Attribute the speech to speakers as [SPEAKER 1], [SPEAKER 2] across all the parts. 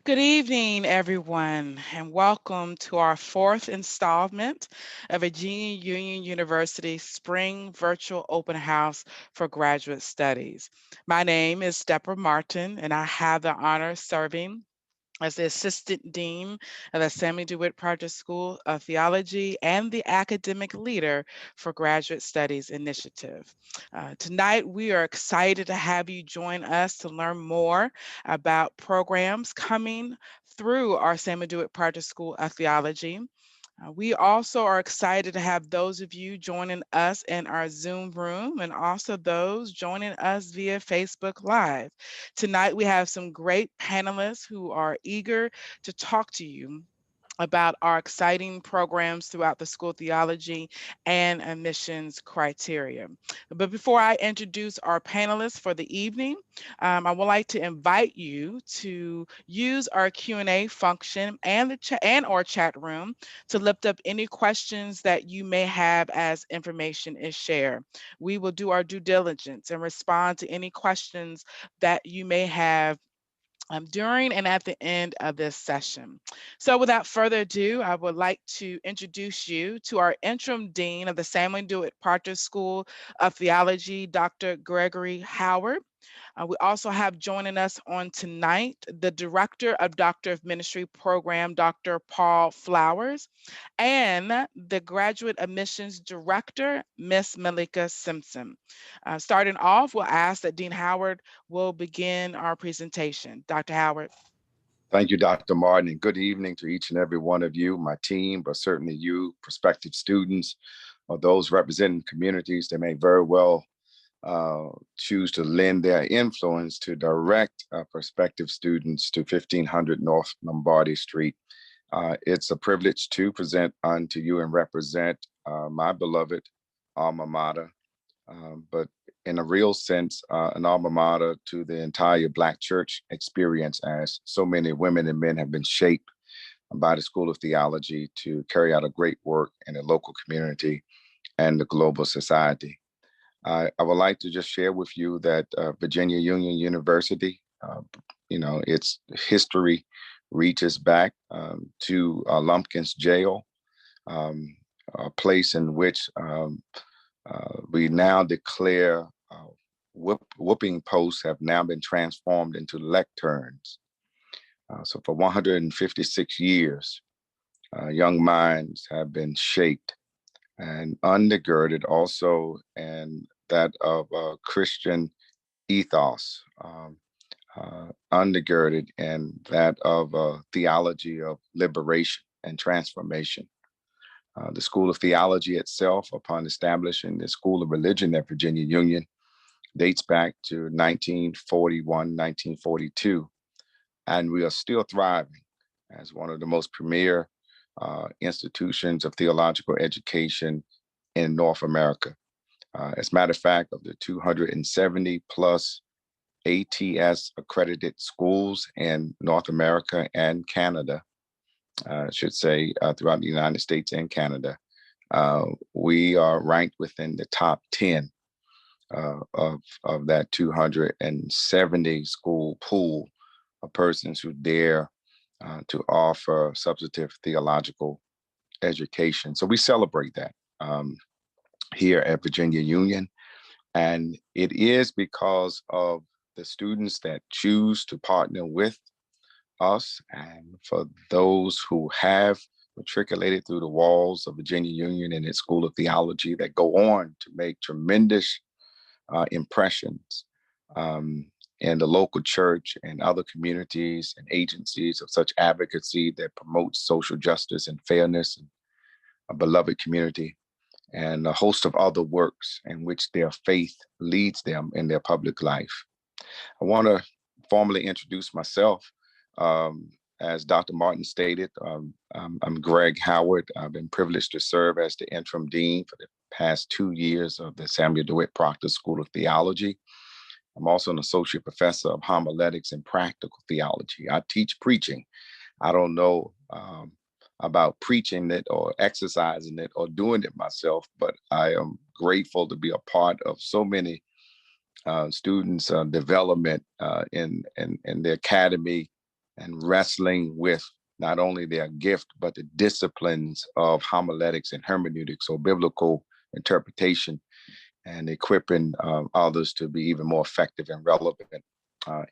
[SPEAKER 1] Good evening, everyone, and welcome to our fourth installment of Virginia Union University Spring Virtual Open House for Graduate Studies. My name is Deborah Martin, and I have the honor of serving as the Assistant Dean of the Samuel DeWitt Project School of Theology and the Academic Leader for Graduate Studies Initiative. Tonight, we are excited to have you join us to learn more about programs coming through our Samuel DeWitt Project School of Theology. We also are excited to have those of you joining us in our Zoom room and also those joining us via Facebook Live. Tonight, we have some great panelists who are eager to talk to you about our exciting programs throughout the School of Theology and admissions criteria. But before I introduce our panelists for the evening, I would like to invite you to use our Q&A function and the chat and or chat room to lift up any questions that you may have as information is shared. We will do our due diligence and respond to any questions that you may have during and at the end of this session. So without further ado, I would like to introduce you to our interim dean of the Samuel Dewitt Proctor School of Theology, Dr. Gregory Howard. We also have joining us on tonight the Director of Doctor of Ministry Program, Dr. Paul Flowers, and the Graduate Admissions Director, Miss Malika Simpson. Starting off, we'll ask that Dean Howard will begin our presentation. Dr. Howard.
[SPEAKER 2] Thank you, Dr. Martin, and good evening to each and every one of you, my team, but certainly you, prospective students, or those representing communities that may very well choose to lend their influence to direct prospective students to 1500 North Lombardi Street. It's a privilege to present unto you and represent my beloved alma mater, but in a real sense, an alma mater to the entire Black church experience, as so many women and men have been shaped by the School of Theology to carry out a great work in the local community and the global society. I would like to just share with you that Virginia Union University, its history reaches back to Lumpkin's jail, a place in which we now declare whooping posts have now been transformed into lecterns. So for 156 years, young minds have been shaped and undergirded also, and that of Christian ethos, undergirded, and that of theology of liberation and transformation. The School of Theology itself, upon establishing the School of Religion at Virginia Union, dates back to 1941, 1942, and we are still thriving as one of the most premier institutions of theological education in North America. As a matter of fact, of the 270 plus ATS accredited schools in North America and Canada, I should say throughout the United States and Canada, we are ranked within the top 10 of that 270 school pool of persons who dare to offer substantive theological education. So we celebrate that here at Virginia Union. And it is because of the students that choose to partner with us, and for those who have matriculated through the walls of Virginia Union and its School of Theology that go on to make tremendous impressions in the local church and other communities and agencies of such advocacy that promotes social justice and fairness and a beloved community, and a host of other works in which their faith leads them in their public life. I want to formally introduce myself. As Dr. Martin stated, I'm Greg Howard. I've been privileged to serve as the interim dean for the past 2 years of the Samuel DeWitt Proctor School of Theology. I'm also an associate professor of homiletics and practical theology. I teach preaching. I don't know about preaching it or exercising it or doing it myself, but I am grateful to be a part of so many students' development in the academy and wrestling with not only their gift, but the disciplines of homiletics and hermeneutics, or biblical interpretation, and equipping others to be even more effective and relevant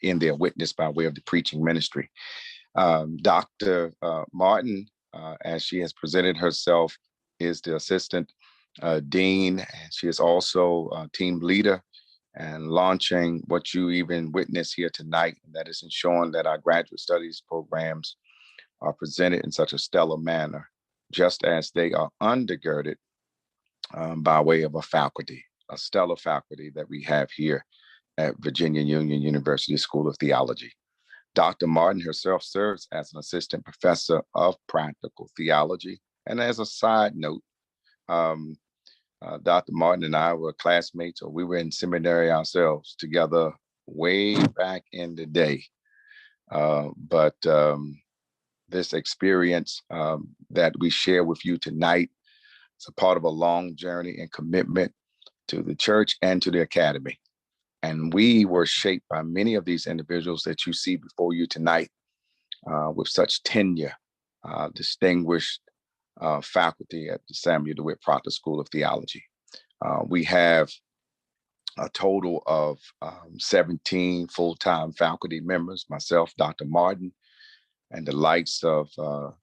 [SPEAKER 2] in their witness by way of the preaching ministry. Dr. Martin, as she has presented herself, is the assistant dean, and she is also a team leader and launching what you even witnessed here tonight, and that is ensuring that our graduate studies programs are presented in such a stellar manner, just as they are undergirded by way of a stellar faculty that we have here at Virginia Union University School of Theology. Dr. Martin herself serves as an assistant professor of practical theology. And as a side note, um, Dr. Martin and I were classmates, or we were in seminary ourselves together way back in the day. But this experience that we share with you tonight is a part of a long journey and commitment to the church and to the academy. And we were shaped by many of these individuals that you see before you tonight with such tenure, distinguished faculty at the Samuel DeWitt Proctor School of Theology. We have a total of 17 full-time faculty members, myself, Dr. Martin, and the likes of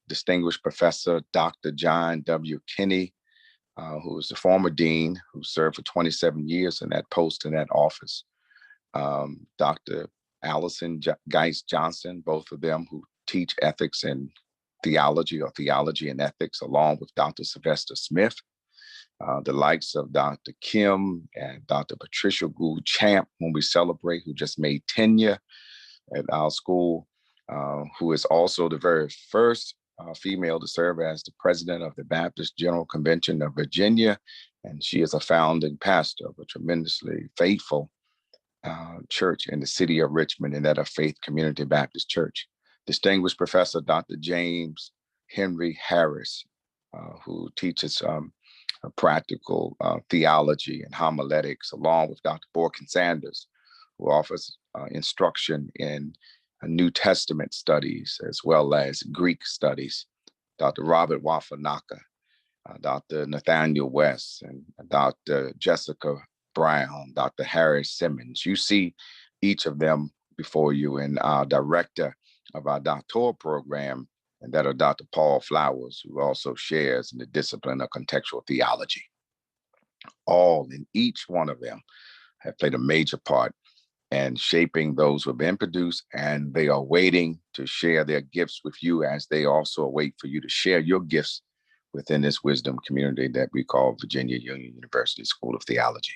[SPEAKER 2] distinguished Professor Dr. John W. Kinney, who was the former dean, who served for 27 years in that post, in that office. Dr. Allison Geist Johnson, both of them who teach ethics and theology, or theology and ethics, along with Dr. Sylvester Smith. The likes of Dr. Kim and Dr. Patricia Gould Champ, whom we celebrate, who just made tenure at our school, who is also the very first female to serve as the president of the Baptist General Convention of Virginia. And she is a founding pastor of a tremendously faithful church in the city of Richmond, and that of Faith Community Baptist Church. Distinguished Professor Dr. James Henry Harris, who teaches practical theology and homiletics, along with Dr. Borkin Sanders, who offers instruction in New Testament studies as well as Greek studies. Dr. Robert Wafanaka, Dr. Nathaniel West, and Dr. Jessica Brown, Dr. Harry Simmons. You see each of them before you, and our director of our doctoral program, and that of Dr. Paul Flowers, who also shares in the discipline of contextual theology. All and each one of them have played a major part in shaping those who have been produced, and they are waiting to share their gifts with you, as they also wait for you to share your gifts within this wisdom community that we call Virginia Union University School of Theology.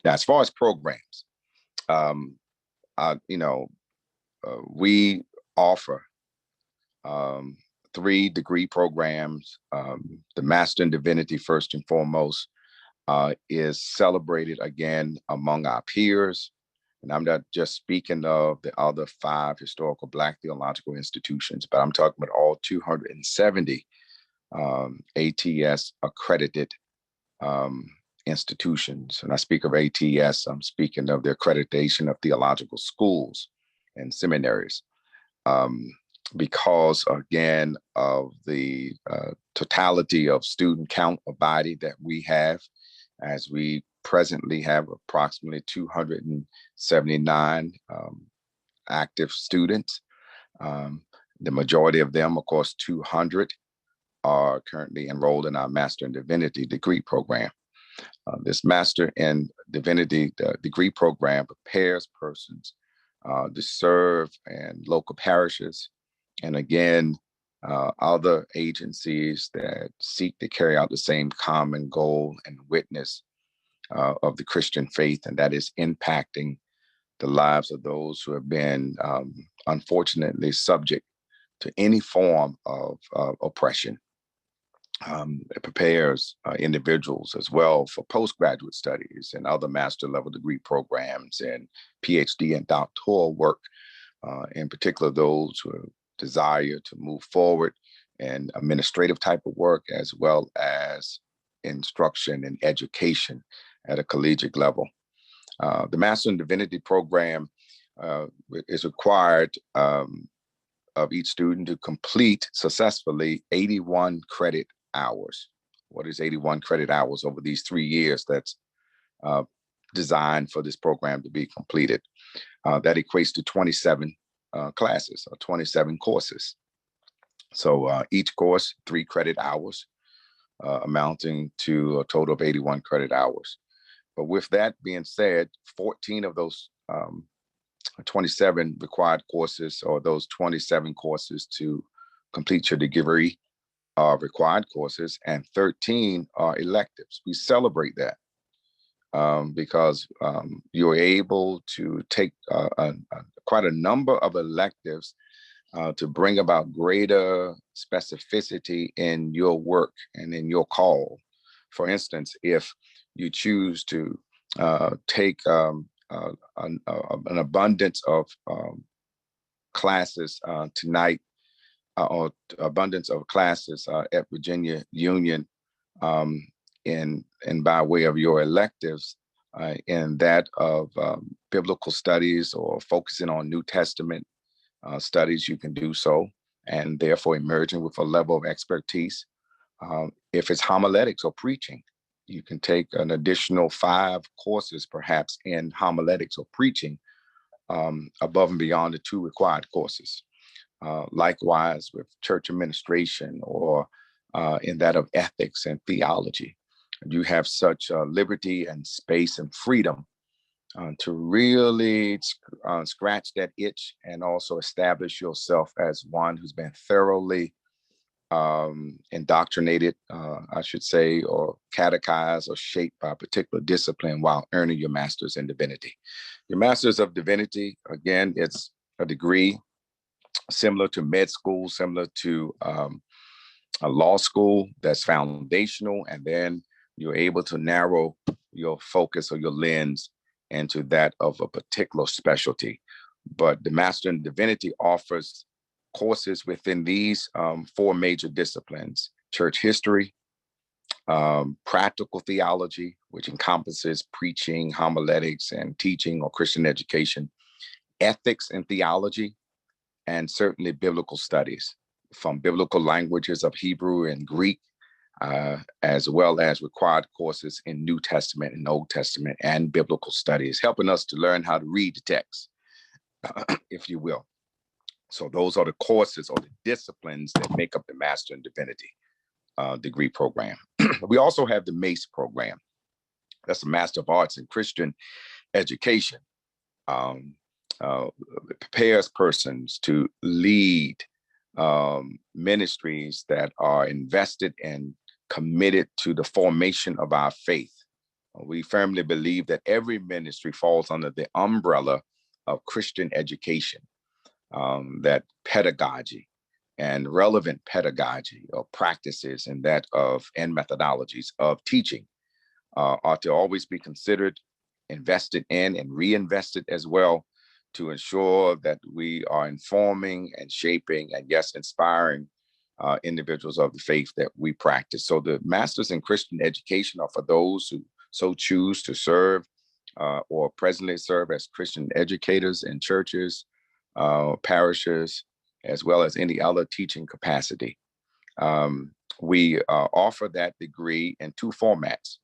[SPEAKER 2] Now, as far as programs, we offer 3 degree programs. The Master in Divinity, first and foremost, is celebrated again among our peers. And I'm not just speaking of the other 5 historical Black theological institutions, but I'm talking about all 270 ATS accredited institutions. And I speak of ATS, I'm speaking of the accreditation of theological schools and seminaries. Because, again, of the totality of student count of body that we have, as we presently have approximately 279 active students. The majority of them, of course, 200, are currently enrolled in our Master in Divinity degree program. This Master in Divinity degree program prepares persons to serve in local parishes, and again, other agencies that seek to carry out the same common goal and witness of the Christian faith, and that is impacting the lives of those who have been unfortunately subject to any form of oppression. It prepares individuals as well for postgraduate studies and other master level degree programs and PhD and doctoral work, in particular those who desire to move forward in administrative type of work, as well as instruction and education at a collegiate level. The Master in Divinity program is required of each student to complete successfully 81 credit hours. What is 81 credit hours over these 3 years that's uh, designed for this program to be completed? That equates to 27 classes or 27 courses. So each course, 3 credit hours, amounting to a total of 81 credit hours. But with that being said, 14 of those 27 required courses, or those 27 courses to complete your degree, are required courses, and 13 are electives. We celebrate that because you're able to take quite a number of electives to bring about greater specificity in your work and in your call. For instance, if you choose to take an abundance of classes tonight, or abundance of classes at Virginia Union, in by way of your electives, in that of biblical studies or focusing on New Testament studies, you can do so, and therefore emerging with a level of expertise. If it's homiletics or preaching, you can take an additional 5 courses, perhaps, in homiletics or preaching, above and beyond the 2 required courses. Likewise, with church administration, or in that of ethics and theology, you have such liberty and space and freedom to really scratch that itch, and also establish yourself as one who's been thoroughly indoctrinated, I should say, or catechized or shaped by a particular discipline while earning your master's in divinity. Your master's of divinity, again, it's a degree similar to med school, similar to a law school, that's foundational, and then you're able to narrow your focus or your lens into that of a particular specialty. But the Master in Divinity offers courses within these 4 major disciplines: church history, practical theology, which encompasses preaching, homiletics, and teaching or Christian education, ethics and theology, and certainly biblical studies, from biblical languages of Hebrew and Greek, as well as required courses in New Testament and Old Testament and biblical studies, helping us to learn how to read the text, if you will. So those are the courses or the disciplines that make up the Master in Divinity degree program. We also have the MACE program. That's the Master of Arts in Christian Education. It prepares persons to lead ministries that are invested and committed to the formation of our faith. We firmly believe that every ministry falls under the umbrella of Christian education, that pedagogy and relevant pedagogy or practices and that of and methodologies of teaching are to always be considered, invested in, and reinvested as well, to ensure that we are informing and shaping and, yes, inspiring individuals of the faith that we practice. So the Masters in Christian Education are for those who so choose to serve or presently serve as Christian educators in churches, parishes, as well as any other teaching capacity. We offer that degree in 2 formats.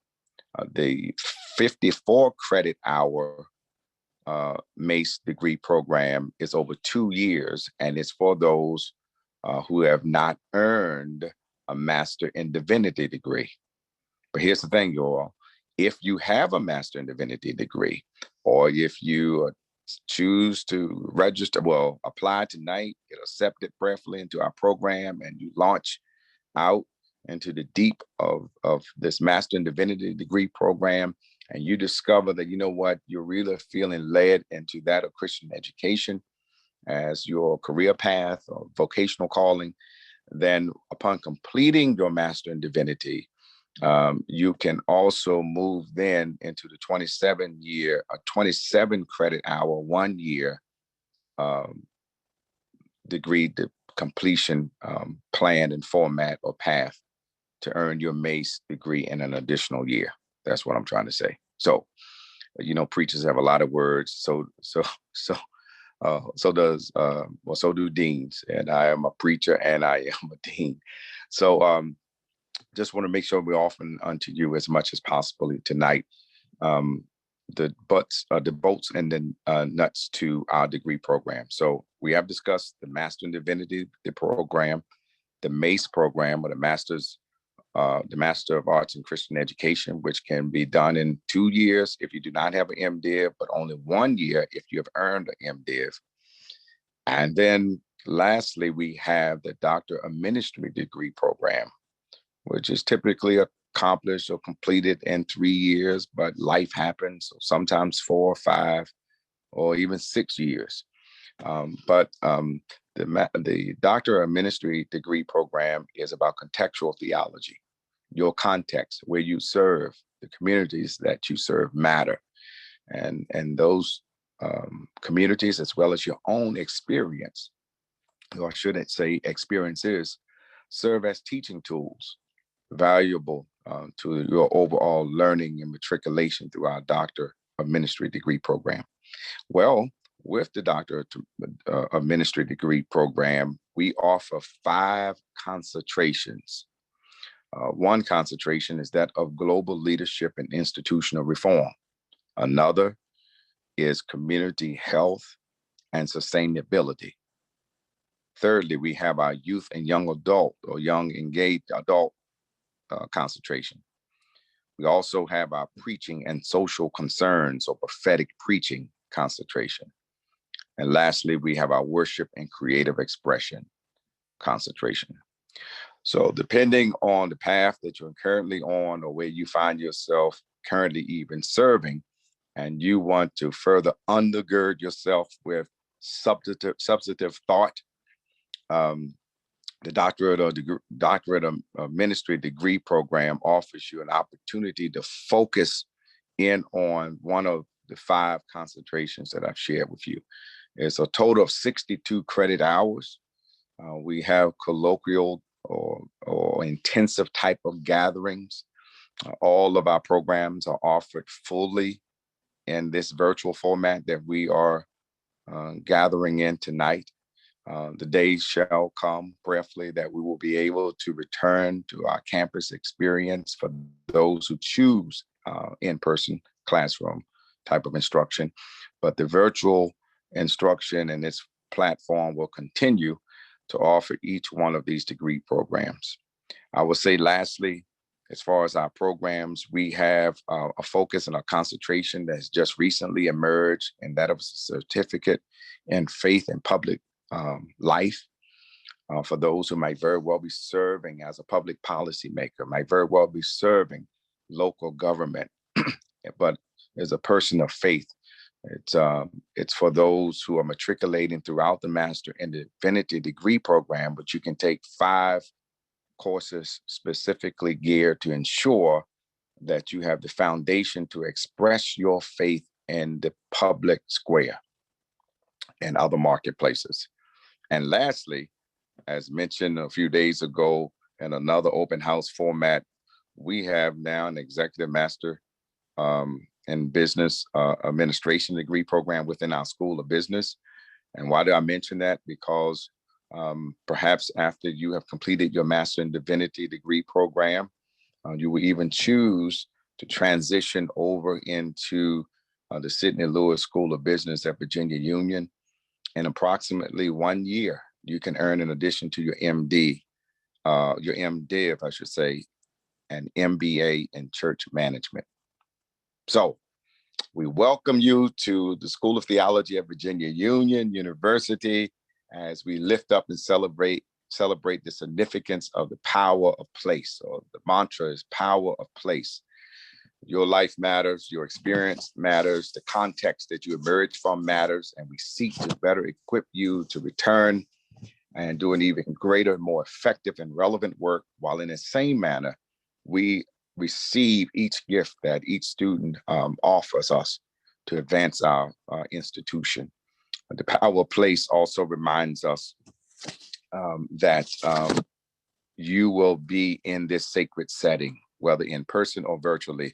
[SPEAKER 2] The 54 credit hour MACE degree program is over 2 years, and it's for those who have not earned a Master in Divinity degree. But here's the thing, you all. If you have a Master in Divinity degree, or if you choose to register, well, apply tonight, get accepted prayerfully into our program, and you launch out into the deep of this Master in Divinity degree program, and you discover that, you know what, you're really feeling led into that of Christian education as your career path or vocational calling, then upon completing your Master in Divinity, you can also move then into the 27 credit hour, 1 year degree completion plan and format or path to earn your MACE degree in an additional year. That's what I'm trying to say. So, preachers have a lot of words. So So do deans, and I am a preacher and I am a dean. So just want to make sure we offer unto you as much as possible tonight. Um, the bolts and the nuts to our degree program. So we have discussed the Master in Divinity, the program, the MACE program, or the Master of Arts in Christian Education, which can be done in 2 years if you do not have an MDiv, but only 1 year if you have earned an MDiv. And then lastly, we have the Doctor of Ministry degree program, which is typically accomplished or completed in 3 years, but life happens. So sometimes 4 or 5 or even 6 years. The Doctor of Ministry degree program is about contextual theology. Your context, where you serve, the communities that you serve matter. And those communities, as well as your own experience, or I shouldn't say experiences, serve as teaching tools, valuable to your overall learning and matriculation through our Doctor of Ministry degree program. Well, with the Doctor of Ministry degree program, we offer 5 concentrations. One concentration is that of global leadership and institutional reform. Another is community health and sustainability. Thirdly, we have our youth and young adult or young engaged adult concentration. We also have our preaching and social concerns or prophetic preaching concentration. And lastly, we have our worship and creative expression concentration. So depending on the path that you're currently on or where you find yourself currently even serving, and you want to further undergird yourself with substantive thought, the Doctorate of Ministry degree program offers you an opportunity to focus in on one of the 5 concentrations that I've shared with you. It's a total of 62 credit hours. We have colloquial or intensive type of gatherings. All of our programs are offered fully in this virtual format that we are gathering in tonight. The days shall come briefly that we will be able to return to our campus experience for those who choose in-person classroom type of instruction. But the virtual instruction and this platform will continue to offer each one of these degree programs. I will say lastly, as far as our programs, we have a focus and a concentration that's just recently emerged, and that of a certificate in faith and public life for those who might very well be serving as a public policy maker, might very well be serving local government, but as a person of faith. It's for those who are matriculating throughout the Master in Divinity degree program, but you can take 5 courses specifically geared to ensure that you have the foundation to express your faith in the public square and other marketplaces. And lastly, as mentioned a few days ago in another open house format, we have now an executive master in business administration degree program within our School of Business. And why do I mention that? Because perhaps after you have completed your Master in Divinity degree program, you will even choose to transition over into the Sidney Lewis School of Business at Virginia Union. In approximately 1 year, you can earn, in addition to your MD, your MDiv, I should say, an MBA in church management. So we welcome you to the School of Theology at Virginia Union University as we lift up and celebrate the significance of the power of place, or the mantra is power of place. Your life matters, your experience matters, the context that you emerge from matters, and we seek to better equip you to return and do an even greater, more effective and relevant work, while in the same manner, we receive each gift that each student offers us to advance our institution. The power of place also reminds us that you will be in this sacred setting, whether in person or virtually,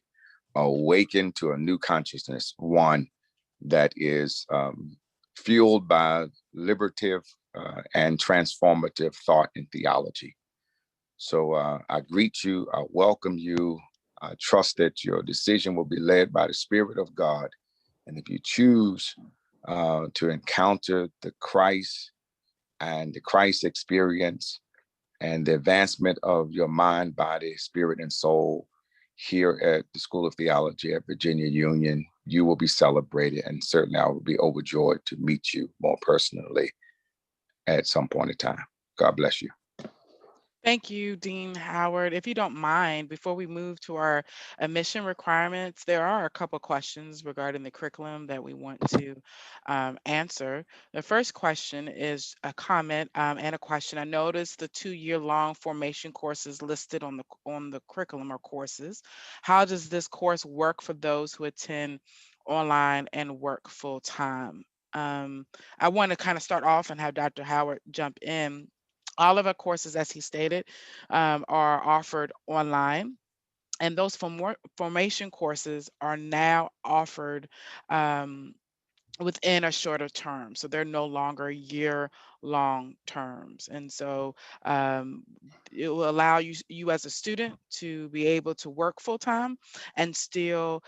[SPEAKER 2] awakened to a new consciousness, one that is fueled by liberative and transformative thought in theology. So I greet you, I welcome you. I trust that your decision will be led by the Spirit of God. And if you choose to encounter the Christ and the Christ experience and the advancement of your mind, body, spirit, and soul here at the School of Theology at Virginia Union, you will be celebrated. And certainly I will be overjoyed to meet you more personally at some point in time. God bless you.
[SPEAKER 1] Thank you, Dean Howard. If you don't mind, before we move to our admission requirements, there are a couple questions regarding the curriculum that we want to answer. The first question is a comment and a question. I noticed the 2-year-long formation courses listed on the curriculum or courses. How does this course work for those who attend online and work full time? I want to kind of start off and have Dr. Howard jump in. All of our courses, as he stated, are offered online, and those formation courses are now offered within a shorter term. So they're no longer year-long terms. And so um, it will allow you as a student to be able to work full-time and still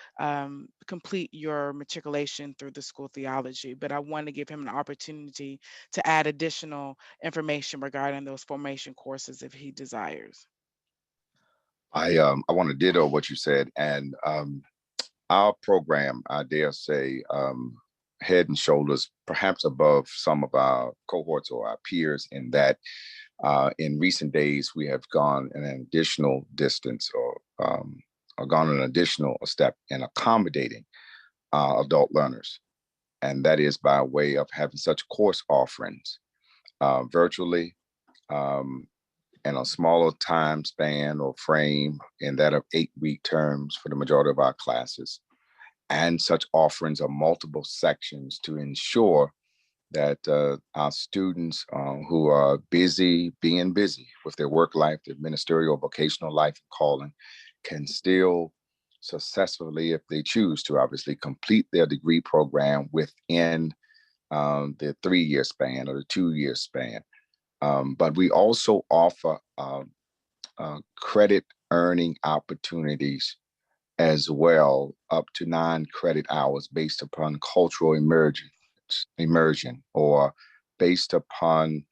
[SPEAKER 1] complete your matriculation through the school theology. But I want to give him an opportunity to add additional information regarding those formation courses if he desires.
[SPEAKER 2] I want to ditto what you said, and our program, I dare say, head and shoulders, perhaps above some of our cohorts or our peers, in that in recent days we have gone an additional distance or gone an additional step in accommodating adult learners, and that is by way of having such course offerings virtually. Um, in a smaller time span or frame, in that of 8-week terms for the majority of our classes, and such offerings of multiple sections to ensure that our students who are being busy with their work life, their ministerial, vocational life, and calling, can still successfully, if they choose to, obviously complete their degree program within the 3-year span or the 2-year span. But we also offer credit earning opportunities as well, up to 9 credit hours based upon cultural immersion or based upon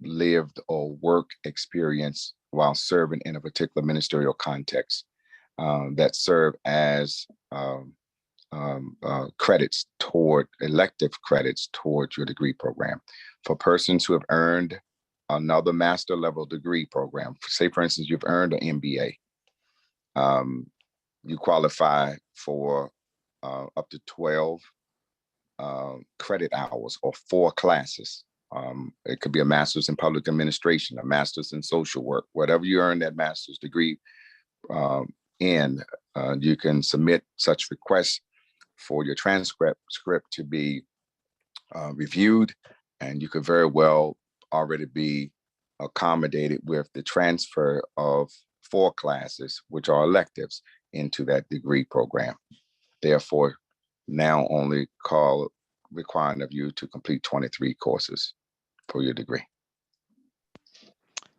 [SPEAKER 2] lived or work experience while serving in a particular ministerial context that serve as credits toward elective credits towards your degree program. For persons who have earned another master level degree program, say for instance, you've earned an MBA, you qualify for up to 12 credit hours or 4 classes. It could be a master's in public administration, a master's in social work, whatever you earn that master's degree um, in, you can submit such requests for your transcript script to be reviewed, and you could very well already be accommodated with the transfer of 4 classes, which are electives, into that degree program. Therefore, now only requiring of you to complete 23 courses for your degree.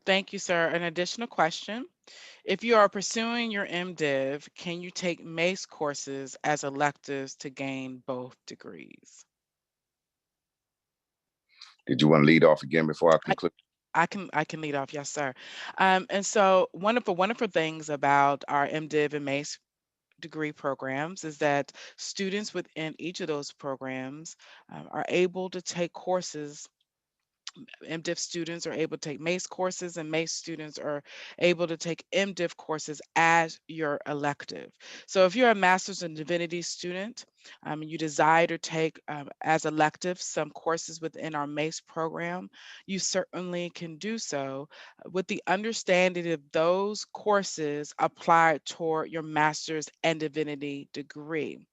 [SPEAKER 1] Thank you, sir. An additional question. If you are pursuing your MDiv, can you take MACE courses as electives to gain both degrees?
[SPEAKER 2] Did you want to lead off again before I
[SPEAKER 1] I,
[SPEAKER 2] conclude?
[SPEAKER 1] I can lead off, yes, sir. And so wonderful things about our MDiv and MACE degree programs is that students within each of those programs are able to take courses. MDiv students are able to take MACE courses, and MACE students are able to take MDiv courses as your elective. So if you're a Master's in Divinity student and you desire to take as elective some courses within our MACE program, you certainly can do so with the understanding of those courses applied toward your Master's and Divinity degree.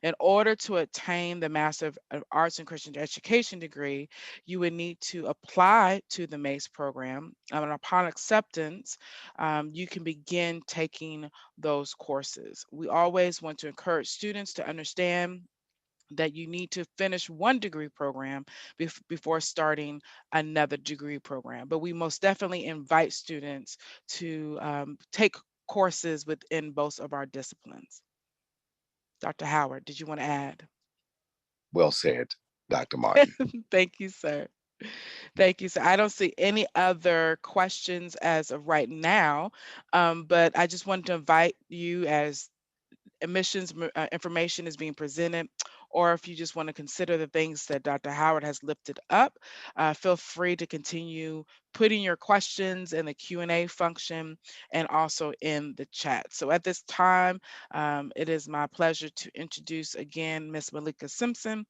[SPEAKER 1] In order to attain the Master of Arts in Christian Education degree, you would need to apply to the MACE program. And upon acceptance, you can begin taking those courses. We always want to encourage students to understand that you need to finish one degree program before starting another degree program. But we most definitely invite students to take courses within both of our disciplines. Dr. Howard, did you want to add?
[SPEAKER 2] Well said, Dr. Martin.
[SPEAKER 1] Thank you, sir. Thank you, sir. I don't see any other questions as of right now, but I just wanted to invite you as admissions information is being presented, or if you just want to consider the things that Dr. Howard has lifted up, feel free to continue putting your questions in the Q&A function and also in the chat. So at this time, it is my pleasure to introduce again Ms. Malika Simpson,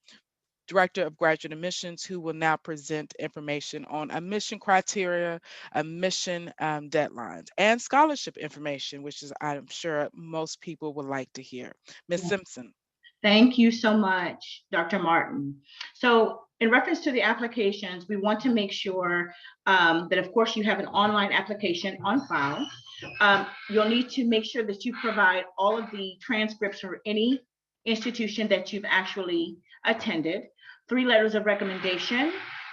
[SPEAKER 1] Director of Graduate Admissions, who will now present information on admission criteria, admission deadlines, and scholarship information, which is, I'm sure, most people would like to hear. Ms. Simpson.
[SPEAKER 3] Thank you so much, Dr. Martin. So in reference to the applications, we want to make sure that, of course, you have an online application on file. You'll need to make sure that you provide all of the transcripts for any institution that you've actually attended, 3 letters of recommendation,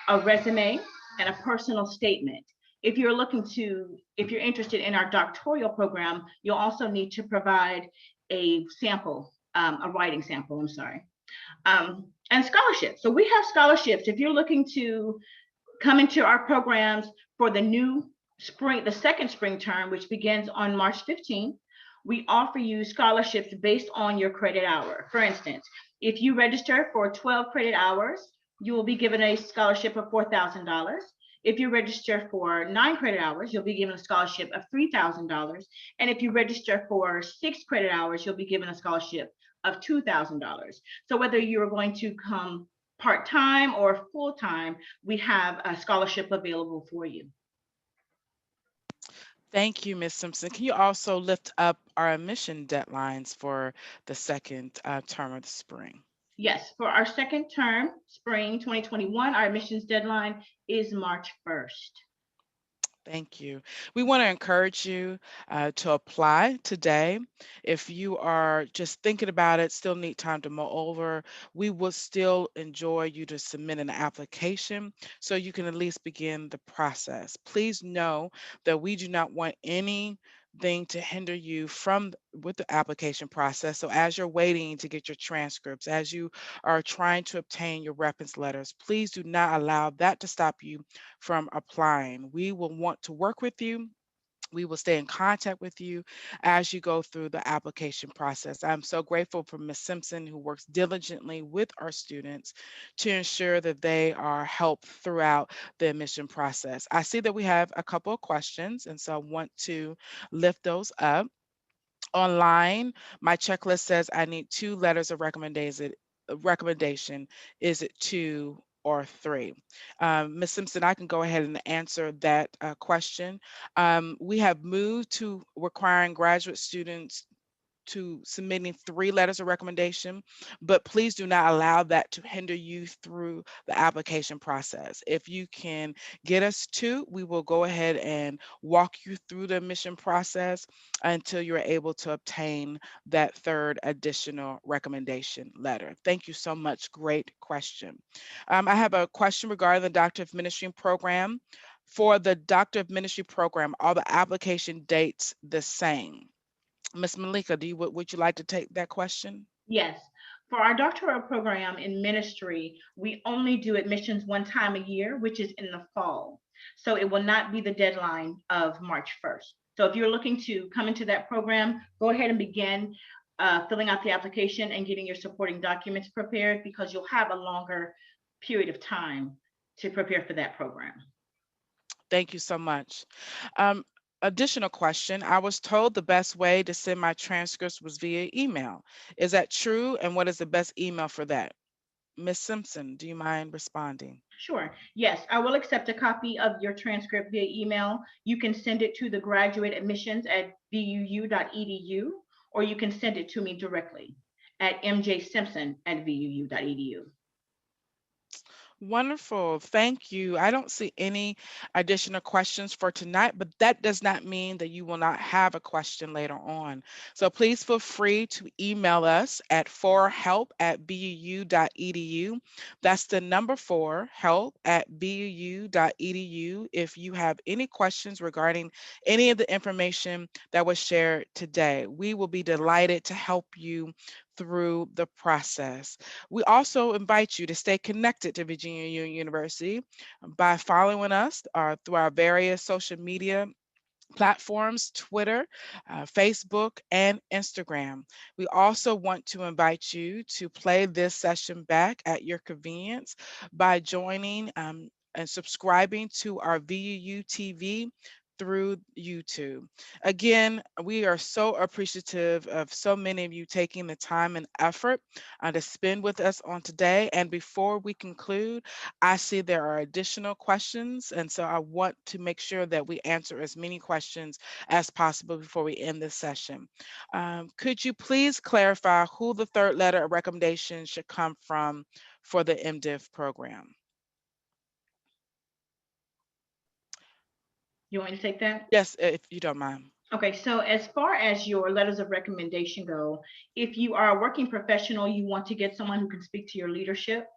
[SPEAKER 3] a resume, and a personal statement. If you're interested in our doctoral program, you'll also need to provide a sample, a writing sample, and scholarships. So we have scholarships. If you're looking to come into our programs for the new spring, the second spring term, which begins on March 15th, we offer you scholarships based on your credit hour. For instance, if you register for 12 credit hours, you will be given a scholarship of $4,000. If you register for 9 credit hours, you'll be given a scholarship of $3,000. And if you register for 6 credit hours, you'll be given a scholarship of $2,000. So whether you're going to come part-time or full-time, we have a scholarship available for you.
[SPEAKER 1] Thank you, Ms. Simpson. Can you also lift up our admission deadlines for the second term of the spring?
[SPEAKER 3] Yes, for our second term, spring 2021, our admissions deadline is March 1st.
[SPEAKER 1] Thank you. We want to encourage you to apply today. If you are just thinking about it, still need time to mull over, we will still enjoy you to submit an application so you can at least begin the process. Please know that we do not want anything to hinder you from with the application process. So as you're waiting to get your transcripts, as you are trying to obtain your reference letters, please do not allow that to stop you from applying. We will want to work with you. We will stay in contact with you as you go through the application process. I'm so grateful for Ms. Simpson, who works diligently with our students to ensure that they are helped throughout the admission process. I see that we have a couple of questions, and so I want to lift those up. Online, my checklist says I need 2 letters of recommendation. Is it 2 or 3? Ms. Simpson, I can go ahead and answer that question. We have moved to requiring graduate students to submitting 3 letters of recommendation, but please do not allow that to hinder you through the application process. If you can get us 2, we will go ahead and walk you through the admission process until you're able to obtain that 3rd additional recommendation letter. Thank you so much. Great question. I have a question regarding the Doctor of Ministry program. For the Doctor of Ministry program, are the application dates the same? Ms. Malika, would you like to take that question?
[SPEAKER 3] Yes. For our doctoral program in ministry, we only do admissions one time a year, which is in the fall. So it will not be the deadline of March 1st. So if you're looking to come into that program, go ahead and begin filling out the application and getting your supporting documents prepared, because you'll have a longer period of time to prepare for that program.
[SPEAKER 1] Thank you so much. Additional question. I was told the best way to send my transcripts was via email. Is that true? And what is the best email for that? Ms. Simpson, do you mind responding?
[SPEAKER 3] Sure. Yes, I will accept a copy of your transcript via email. You can send it to the graduate admissions at vuu.edu, or you can send it to me directly at mjsimpson@vuu.edu.
[SPEAKER 1] Wonderful. Thank you. I don't see any additional questions for tonight, but that does not mean that you will not have a question later on. So please feel free to email us at forhelp@buu.edu. That's the number 4help@buu.edu if you have any questions regarding any of the information that was shared today. We will be delighted to help you through the process. We also invite you to stay connected to Virginia Union University by following us through our various social media platforms, Twitter, Facebook, and Instagram. We also want to invite you to play this session back at your convenience by joining and subscribing to our VUU TV through YouTube. Again, we are so appreciative of so many of you taking the time and effort to spend with us on today. And before we conclude, I see there are additional questions, and so I want to make sure that we answer as many questions as possible before we end this session. Could you please clarify who the third letter of recommendation should come from for the MDiv program?
[SPEAKER 3] You want me to take that?
[SPEAKER 1] Yes, if you don't mind.
[SPEAKER 3] Okay, so as far as your letters of recommendation go, if you are a working professional, you want to get someone who can speak to your leadership.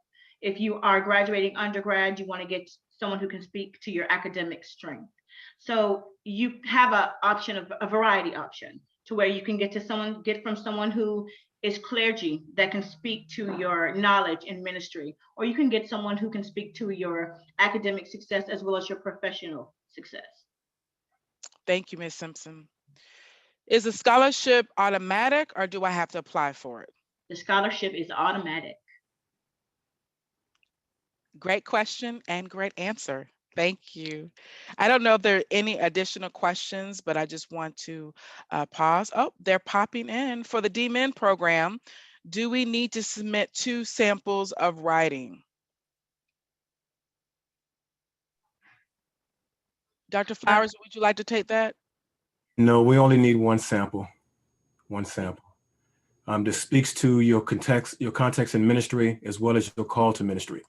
[SPEAKER 3] If you are graduating undergrad, you want to get someone who can speak to your academic strength. So you have a option of a variety option to where you can get from someone who is clergy that can speak to your knowledge in ministry, or you can get someone who can speak to your academic success as well as your professional success.
[SPEAKER 1] Thank you, Ms. Simpson. Is the scholarship automatic or do I have to apply for it?
[SPEAKER 3] The scholarship is automatic.
[SPEAKER 1] Great question and great answer. Thank you. I don't know if there are any additional questions, but I just want to pause. Oh, they're popping in. For the DMin program, do we need to submit 2 samples of writing? Dr. Flowers, would you like to take that?
[SPEAKER 4] No, we only need one sample. One sample. This speaks to your context in ministry, as well as your call to ministry.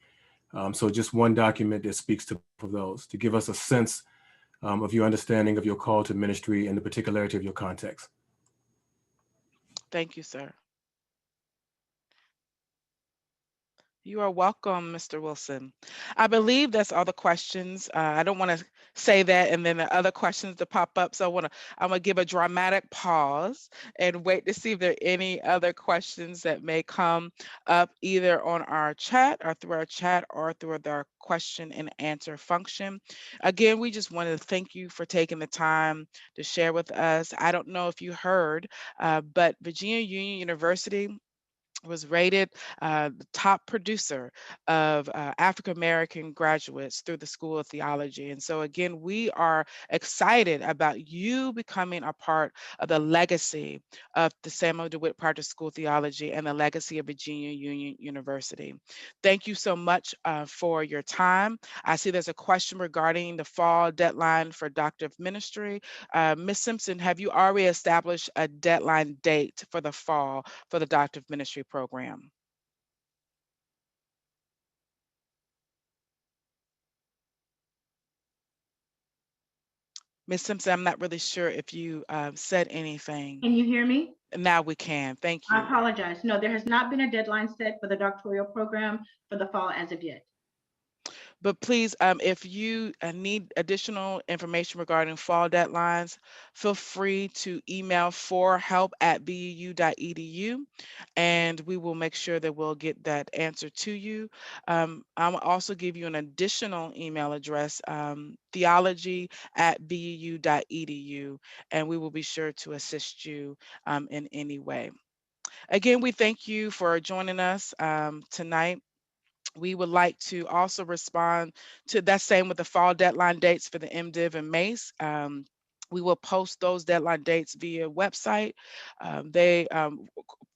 [SPEAKER 4] So just one document that speaks to both of those to give us a sense of your understanding of your call to ministry and the particularity of your context.
[SPEAKER 1] Thank you, sir. You are welcome, Mr. Wilson. I believe that's all the questions. I don't want to say that and then the other questions to pop up. So I'm gonna give a dramatic pause and wait to see if there are any other questions that may come up either on our chat or through our chat or through our question and answer function. Again, we just wanted to thank you for taking the time to share with us. I don't know if you heard, but Virginia Union University was rated the top producer of African American graduates through the School of Theology. And so, again, we are excited about you becoming a part of the legacy of the Samuel DeWitt Proctor School of Theology and the legacy of Virginia Union University. Thank you so much for your time. I see there's a question regarding the fall deadline for Doctor of Ministry. Ms. Simpson, have you already established a deadline date for the fall for the Doctor of Ministry program? Ms. Simpson, I'm not really sure if you said anything.
[SPEAKER 3] Can you hear me?
[SPEAKER 1] Now we can. Thank
[SPEAKER 3] I
[SPEAKER 1] you.
[SPEAKER 3] apologize. No, there has not been a deadline set for the doctoral program for the fall as of yet.
[SPEAKER 1] But please, if you need additional information regarding fall deadlines, feel free to email for help@buu.edu, and we will make sure that we'll get that answer to you. I'll also give you an additional email address, theology@buu.edu, and we will be sure to assist you in any way. Again, we thank you for joining us tonight. We would like to also respond to that same with the fall deadline dates for the MDiv and MACE. We will post those deadline dates via website. They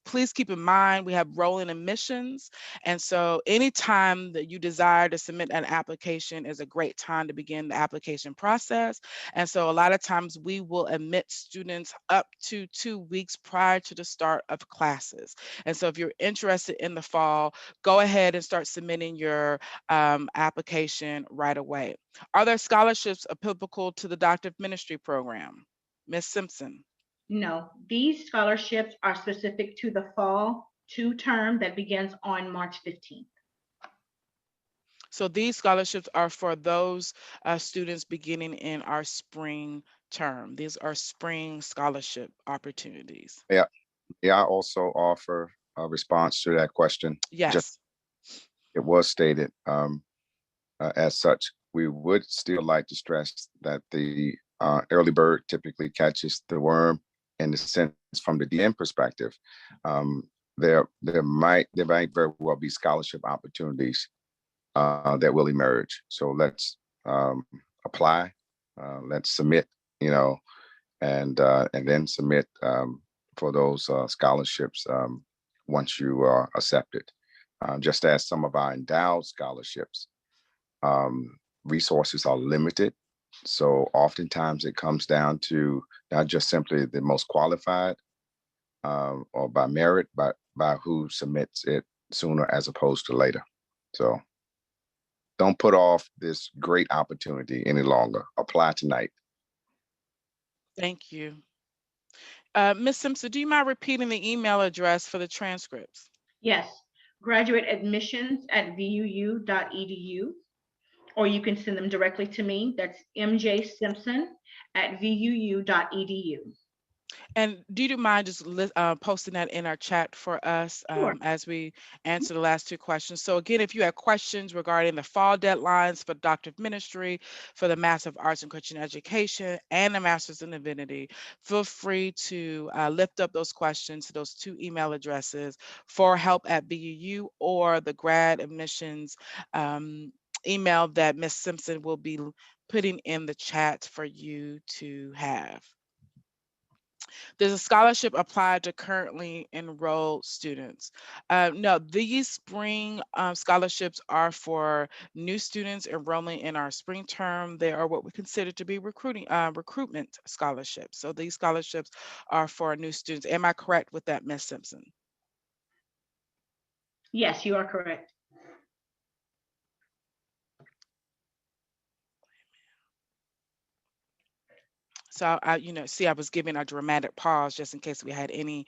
[SPEAKER 1] please keep in mind we have rolling admissions. And so anytime that you desire to submit an application is a great time to begin the application process. And so a lot of times we will admit students up to 2 weeks prior to the start of classes. And so if you're interested in the fall, go ahead and start submitting your application right away. Are there scholarships applicable to the Doctor of Ministry program? Ms. Simpson.
[SPEAKER 3] No, these scholarships are specific to the fall two term that begins on March 15th.
[SPEAKER 1] So these scholarships are for those students beginning in our spring term. These are spring scholarship opportunities.
[SPEAKER 2] Yeah, I also offer a response to that question. Just
[SPEAKER 1] Yes.
[SPEAKER 2] it was stated as such. We would still like to stress that the early bird typically catches the worm in the sense from the DN perspective. There might very well be scholarship opportunities that will emerge. So let's apply, let's submit, you know, and then submit for those scholarships once you are accepted. Just as some of our endowed scholarships, resources are limited. So oftentimes it comes down to not just simply the most qualified or by merit, but by who submits it sooner as opposed to later. So don't put off this great opportunity any longer. Apply tonight.
[SPEAKER 1] Thank you. Ms. Simpson, do you mind repeating the email address for the transcripts?
[SPEAKER 3] Yes, graduate admissions at vuu.edu, or you can send them directly to me. That's mjsimpson@vuu.edu.
[SPEAKER 1] And do you mind just posting that in our chat for us
[SPEAKER 3] Sure.
[SPEAKER 1] as we answer the last two questions? So again, if you have questions regarding the fall deadlines for Doctor of Ministry, for the Master of Arts in Christian Education, and the Master's in Divinity, feel free to lift up those questions to those two email addresses for help@VUU or the grad admissions email that Ms. Simpson will be putting in the chat for you to have. There's a scholarship applied to currently enrolled students. No, these spring scholarships are for new students enrolling in our spring term. They are what we consider to be recruitment scholarships. So these scholarships are for new students. Am I correct with that, Ms. Simpson?
[SPEAKER 3] Yes, you are correct.
[SPEAKER 1] So I was giving a dramatic pause just in case we had any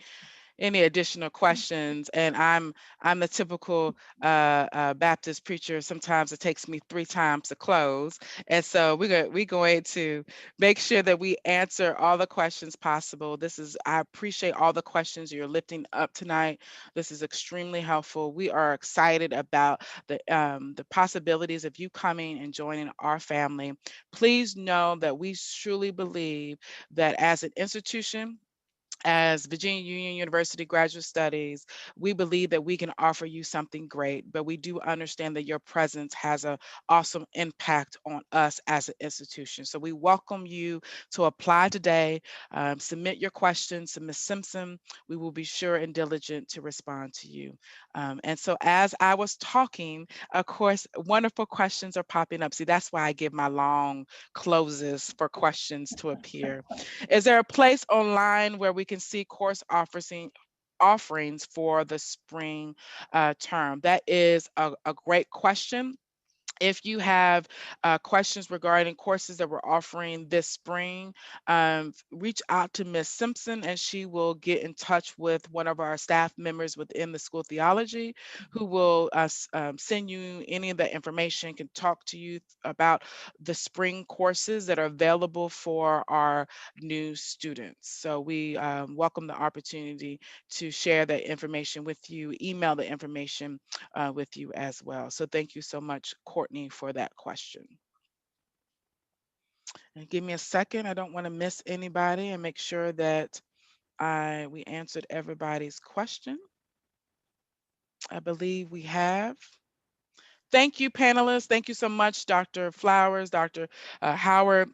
[SPEAKER 1] additional questions. And I'm the typical Baptist preacher. Sometimes it takes me 3 times to close. And so we're going to make sure that we answer all the questions possible. I appreciate all the questions you're lifting up tonight. This is extremely helpful. We are excited about the possibilities of you coming and joining our family. Please know that we truly believe that as an institution, as Virginia Union University Graduate Studies, we believe that we can offer you something great, but we do understand that your presence has an awesome impact on us as an institution. So we welcome you to apply today, submit your questions to Ms. Simpson. We will be sure and diligent to respond to you. And so as I was talking, of course, wonderful questions are popping up. See, that's why I give my long closes for questions to appear. Is there a place online where we can see course offerings for the spring term? That is a great question. If you have questions regarding courses that we're offering this spring, reach out to Ms. Simpson and she will get in touch with one of our staff members within the School of Theology who will send you any of the information, can talk to you about the spring courses that are available for our new students. So we welcome the opportunity to share that information with you, email the information with you as well. So thank you so much, Courtney, for that question. And give me a second. I don't want to miss anybody and make sure that we answered everybody's question. I believe we have. Thank you, panelists. Thank you so much, Dr. Flowers, Dr. Howard,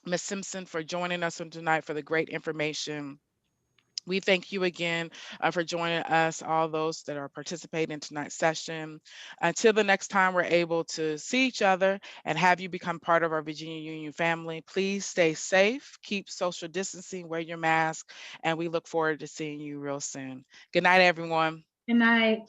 [SPEAKER 1] Ms. Simpson, for joining us tonight for the great information We thank you again for joining us, all those that are participating in tonight's session. Until the next time we're able to see each other and have you become part of our Virginia Union family, please stay safe, keep social distancing, wear your mask, and we look forward to seeing you real soon. Good night, everyone.
[SPEAKER 3] Good night.